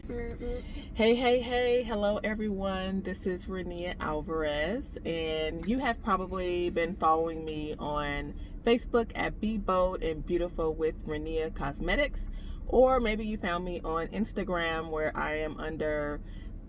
Hey, hello everyone. This is Rania Alvarez, and you have probably been following me on Facebook at Be Bold and Beautiful with Rania Cosmetics, or maybe you found me on Instagram where I am under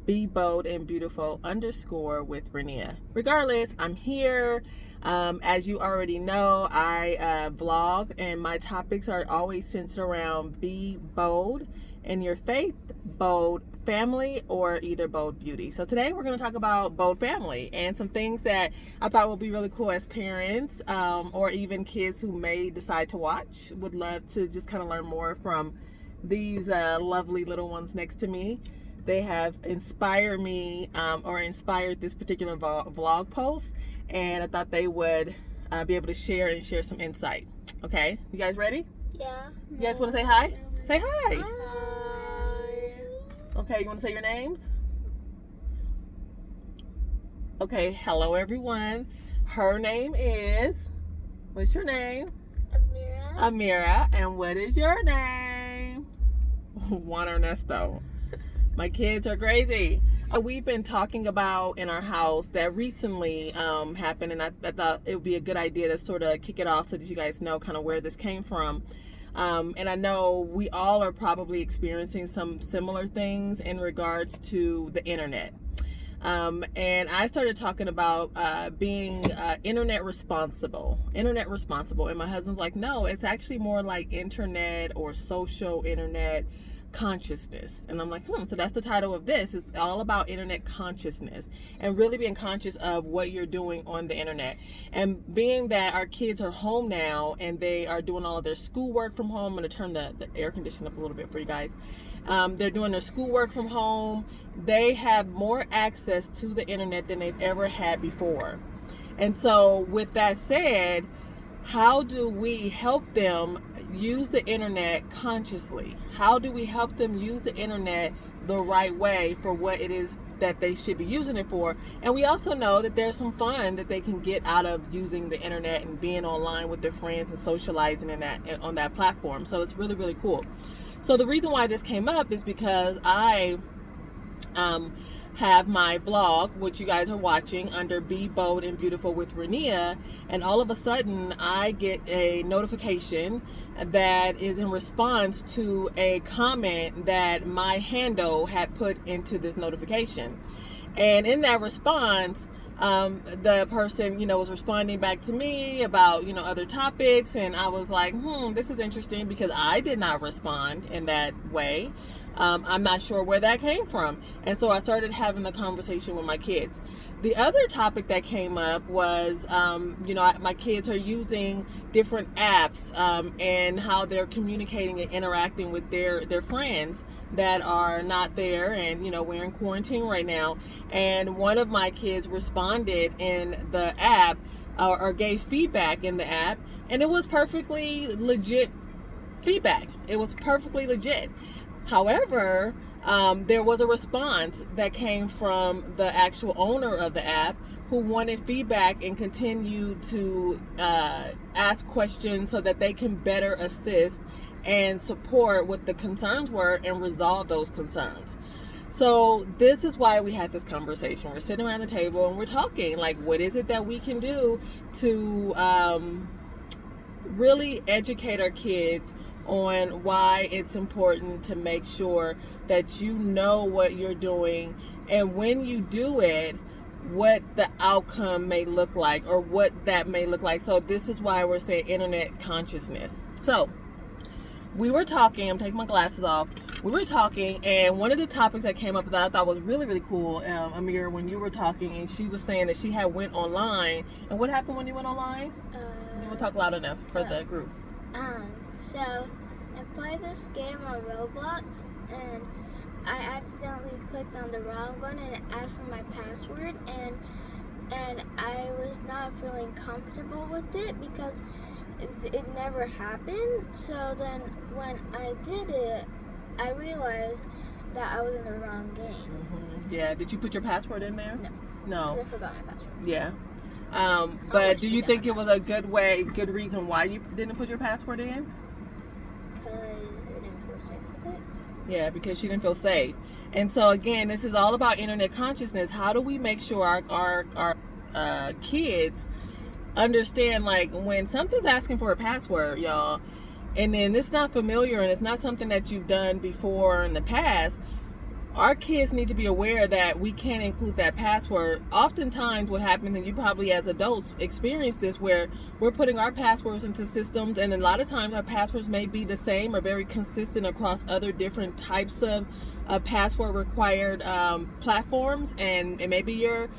Be Bold and Beautiful _ with Rania. Regardless, I'm here. As you already know, I vlog, and my topics are always centered around be bold in your faith, bold family, or either bold beauty. So today we're going to talk about bold family and some things that I thought would be really cool as parents, or even kids who may decide to watch. Would love to just kind of learn more from these lovely little ones next to me. They have inspired me, or inspired this particular vlog post, and I thought they would be able to share some insight. Okay, you guys ready? Yeah. You guys want to say hi? Say hi. Hi. Okay, you want to say your names? Okay, hello everyone. Her name is, what's your name? Amira. And what is your name? Juan Ernesto. My kids are crazy. We've been talking about in our house that recently happened, and I thought it would be a good idea to sort of kick it off so that you guys know kind of where this came from. And I know we all are probably experiencing some similar things in regards to the internet. And I started talking about being internet responsible. And my husband's like, no, it's actually more like internet or social internet consciousness. And I'm like, so that's the title of this. It's all about internet consciousness and really being conscious of what you're doing on the internet. And being that our kids are home now and they are doing all of their schoolwork from home, I'm going to turn the air conditioner up a little bit for you guys. They're doing their schoolwork from home. They have more access to the internet than they've ever had before. And so with that said, how do we help them use the internet consciously? How do we help them use the internet the right way for what it is that they should be using it for? And we also know that there's some fun that they can get out of using the internet and being online with their friends and socializing on that platform. So it's really, really cool. So the reason why this came up is because I have my vlog, which you guys are watching, under Be Bold and Beautiful with Rania, and all of a sudden I get a notification that is in response to a comment that my handle had put into this notification. And in that response, the person, was responding back to me about, other topics, and I was like, this is interesting because I did not respond in that way. I'm not sure where that came from. And so I started having the conversation with my kids. The other topic that came up was, my kids are using different apps and how they're communicating and interacting with their friends that are not there. And, we're in quarantine right now. And one of my kids responded in the app or gave feedback in the app. And it was perfectly legit feedback. It was perfectly legit. However, there was a response that came from the actual owner of the app who wanted feedback and continued to ask questions so that they can better assist and support what the concerns were and resolve those concerns. So this is why we had this conversation. We're sitting around the table and we're talking, like, what is it that we can do to really educate our kids on why it's important to make sure that you know what you're doing, and when you do it, what the outcome may look like or what that may look like. So this is why we're saying internet consciousness. So we were talking, I'm taking my glasses off. We were talking, and one of the topics that came up that I thought was really, really cool, Amir, when you were talking, and she was saying that she had went online. And what happened when you went online? You will talk loud enough for the group. So I played this game on Roblox, and I accidentally clicked on the wrong one, and it asked for my password, and I was not feeling comfortable with it because it never happened. So then when I did it, I realized that I was in the wrong game. Mm-hmm. Yeah. Did you put your password in there? No. I forgot my password. Yeah. But do you think it was a good reason why you didn't put your password in? Because I didn't feel safe with it. Yeah, because she didn't feel safe. And so again, this is all about internet consciousness. How do we make sure our kids understand, like, when something's asking for a password, y'all, and then it's not familiar and it's not something that you've done before in the past, our kids need to be aware that we can't include that password. Oftentimes what happens, and you probably as adults experience this, where we're putting our passwords into systems, and a lot of times our passwords may be the same or very consistent across other different types of password required platforms, and it may be your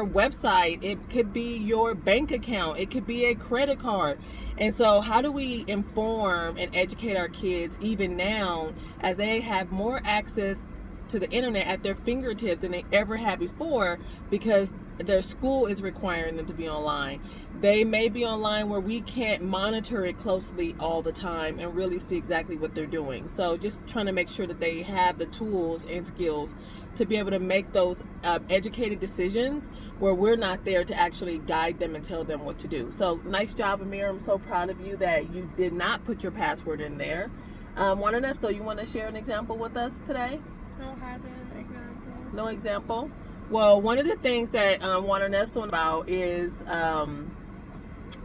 website, it could be your bank account, it could be a credit card. And so how do we inform and educate our kids even now, as they have more access to the internet at their fingertips than they ever had before, because their school is requiring them to be online. They may be online where we can't monitor it closely all the time and really see exactly what they're doing. So just trying to make sure that they have the tools and skills to be able to make those educated decisions where we're not there to actually guide them and tell them what to do. So nice job, Amir. I'm so proud of you that you did not put your password in there. Juan Ernesto, you want to share an example with us today? I don't have an example. No example? Well, one of the things that Juan Ernesto about is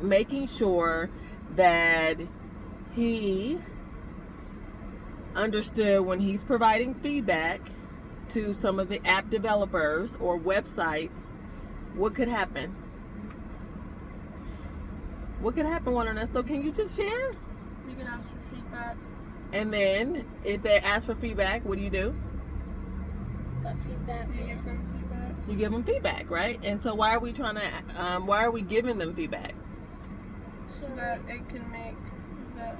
making sure that he understood when he's providing feedback to some of the app developers or websites, what could happen? What could happen, Juan Ernesto? Can you just share? You can ask for feedback. And then if they ask for feedback, what do? Got feedback. You give them feedback. You give them feedback, right? And so why are we why are we giving them feedback? So that it can make the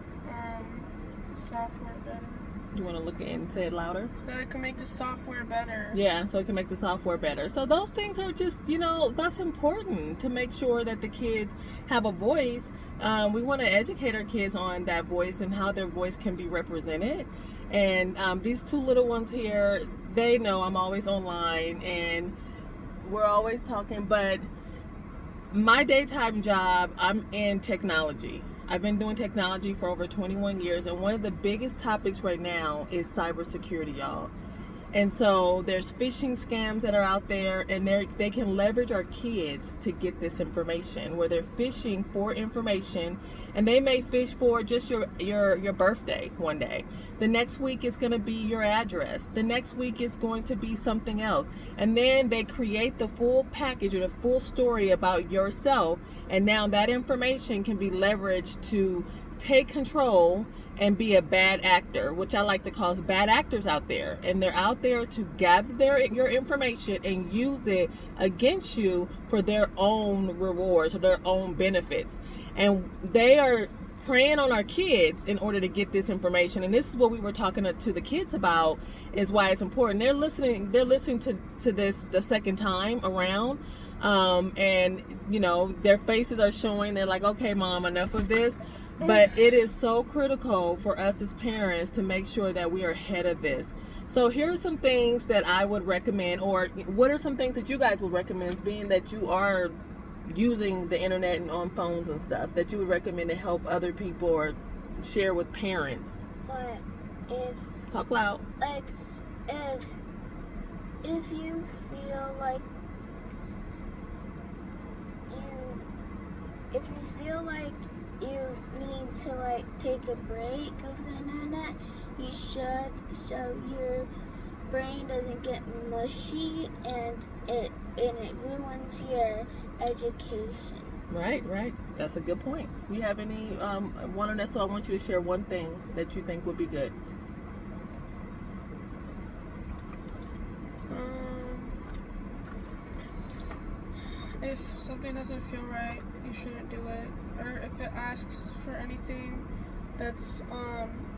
software better. You want to look and say it louder? So it can make the software better. Yeah, so it can make the software better. So those things are just, that's important to make sure that the kids have a voice. We want to educate our kids on that voice and how their voice can be represented. And these two little ones here, they know I'm always online and we're always talking, but my daytime job, I'm in technology. I've been doing technology for over 21 years, and one of the biggest topics right now is cybersecurity, y'all. And so there's phishing scams that are out there, and they can leverage our kids to get this information, where they're phishing for information, and they may fish for just your birthday one day. The next week is going to be your address. The next week is going to be something else. And then they create the full package or the full story about yourself, and now that information can be leveraged to take control and be a bad actor, which I like to call bad actors out there. And they're out there to gather your information and use it against you for their own rewards or their own benefits. And they are preying on our kids in order to get this information. And this is what we were talking to the kids about, is why it's important. They're listening to this the second time around. And their faces are showing. They're like, okay, Mom, enough of this. But it is so critical for us as parents to make sure that we are ahead of this. So here are some things that I would recommend, or what are some things that you guys would recommend, being that you are using the internet and on phones and stuff, that you would recommend to help other people or share with parents? But if talk loud. Like if you feel like you need to take a break of the internet, you should, so your brain doesn't get mushy and it ruins your education. Right. That's a good point. You have any one on that? So I want you to share one thing that you think would be good. If something doesn't feel right, you shouldn't do it. Or if it asks for anything that's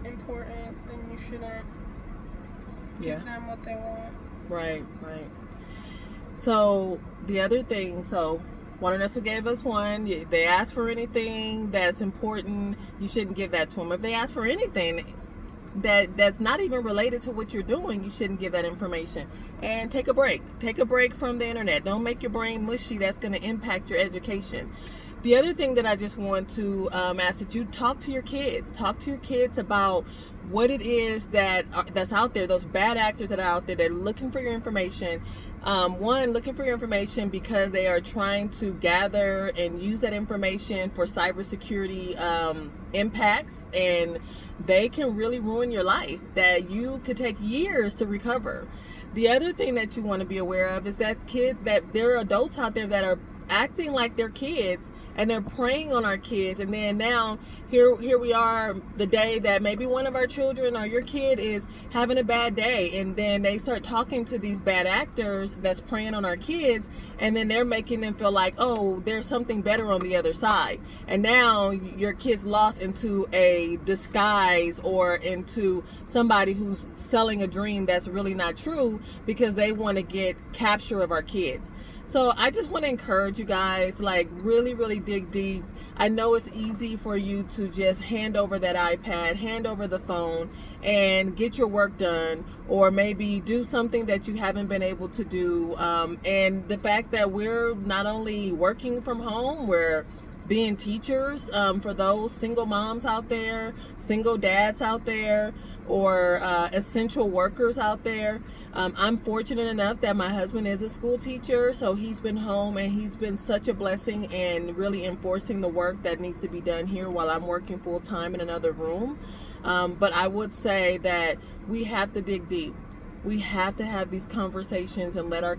important, then you shouldn't give them what they want. Right. So the other thing, one of us who gave us one, if they ask for anything that's important, you shouldn't give that to them. If they ask for anything that's not even related to what you're doing, you shouldn't give that information. And take a break from the internet. Don't make your brain mushy. That's going to impact your education. The other thing that I just want to ask that you talk to your kids. Talk to your kids about what it is that's out there, those bad actors that are out there. They're looking for your information. Looking for your information because they are trying to gather and use that information for cybersecurity impacts, and they can really ruin your life that you could take years to recover. The other thing that you want to be aware of is that there are adults out there that are acting like they're kids, and they're preying on our kids, and then now here we are, the day that maybe one of our children or your kid is having a bad day, and then they start talking to these bad actors that's preying on our kids, and then they're making them feel like, oh, there's something better on the other side, and now your kid's lost into a disguise or into somebody who's selling a dream that's really not true because they want to get capture of our kids. So I just want to encourage you guys, like, really, really dig deep. I know it's easy for you to just hand over that iPad, hand over the phone, and get your work done, or maybe do something that you haven't been able to do. And the fact that we're not only working from home, we're being teachers for those single moms out there, single dads out there, or essential workers out there. I'm fortunate enough that my husband is a school teacher, so he's been home, and he's been such a blessing and really enforcing the work that needs to be done here while I'm working full time in another room. But I would say that we have to dig deep. We have to have these conversations and let our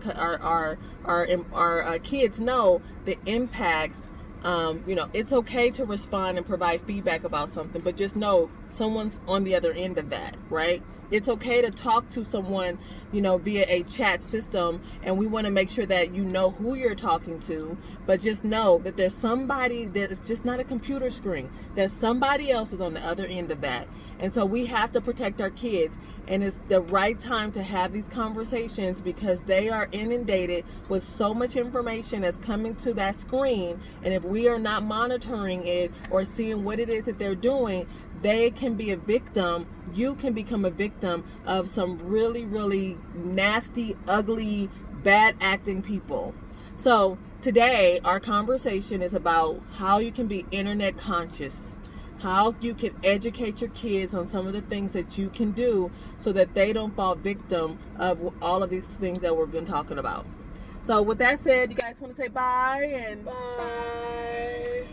kids know the impacts. It's okay to respond and provide feedback about something, but just know someone's on the other end of that, right? It's okay to talk to someone, via a chat system, and we want to make sure that you know who you're talking to, but just know that there's somebody that is just not a computer screen, that somebody else is on the other end of that. And so we have to protect our kids, and it's the right time to have these conversations because they are inundated with so much information that's coming to that screen, and if we are not monitoring it or seeing what it is that they're doing, they can be a victim. You can become a victim of some really, really nasty, ugly, bad acting people. So today our conversation is about how you can be internet conscious, how you can educate your kids on some of the things that you can do so that they don't fall victim of all of these things that we've been talking about. So with that said, you guys want to say bye? And bye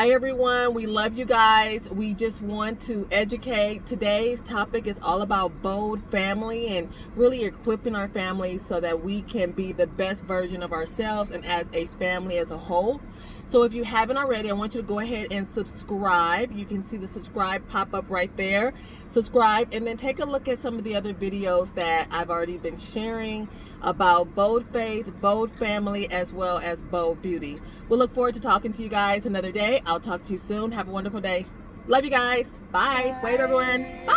everyone. We love you guys. We just want to educate. Today's topic is all about bold family and really equipping our families so that we can be the best version of ourselves and as a family as a whole. So if you haven't already, I want you to go ahead and subscribe. You can see the subscribe pop up right there. Subscribe, and then take a look at some of the other videos that I've already been sharing about bold faith, bold family, as well as bold beauty. We'll look forward to talking to you guys another day. I'll talk to you soon. Have a wonderful day. Love you guys. Bye. Wave everyone. Bye.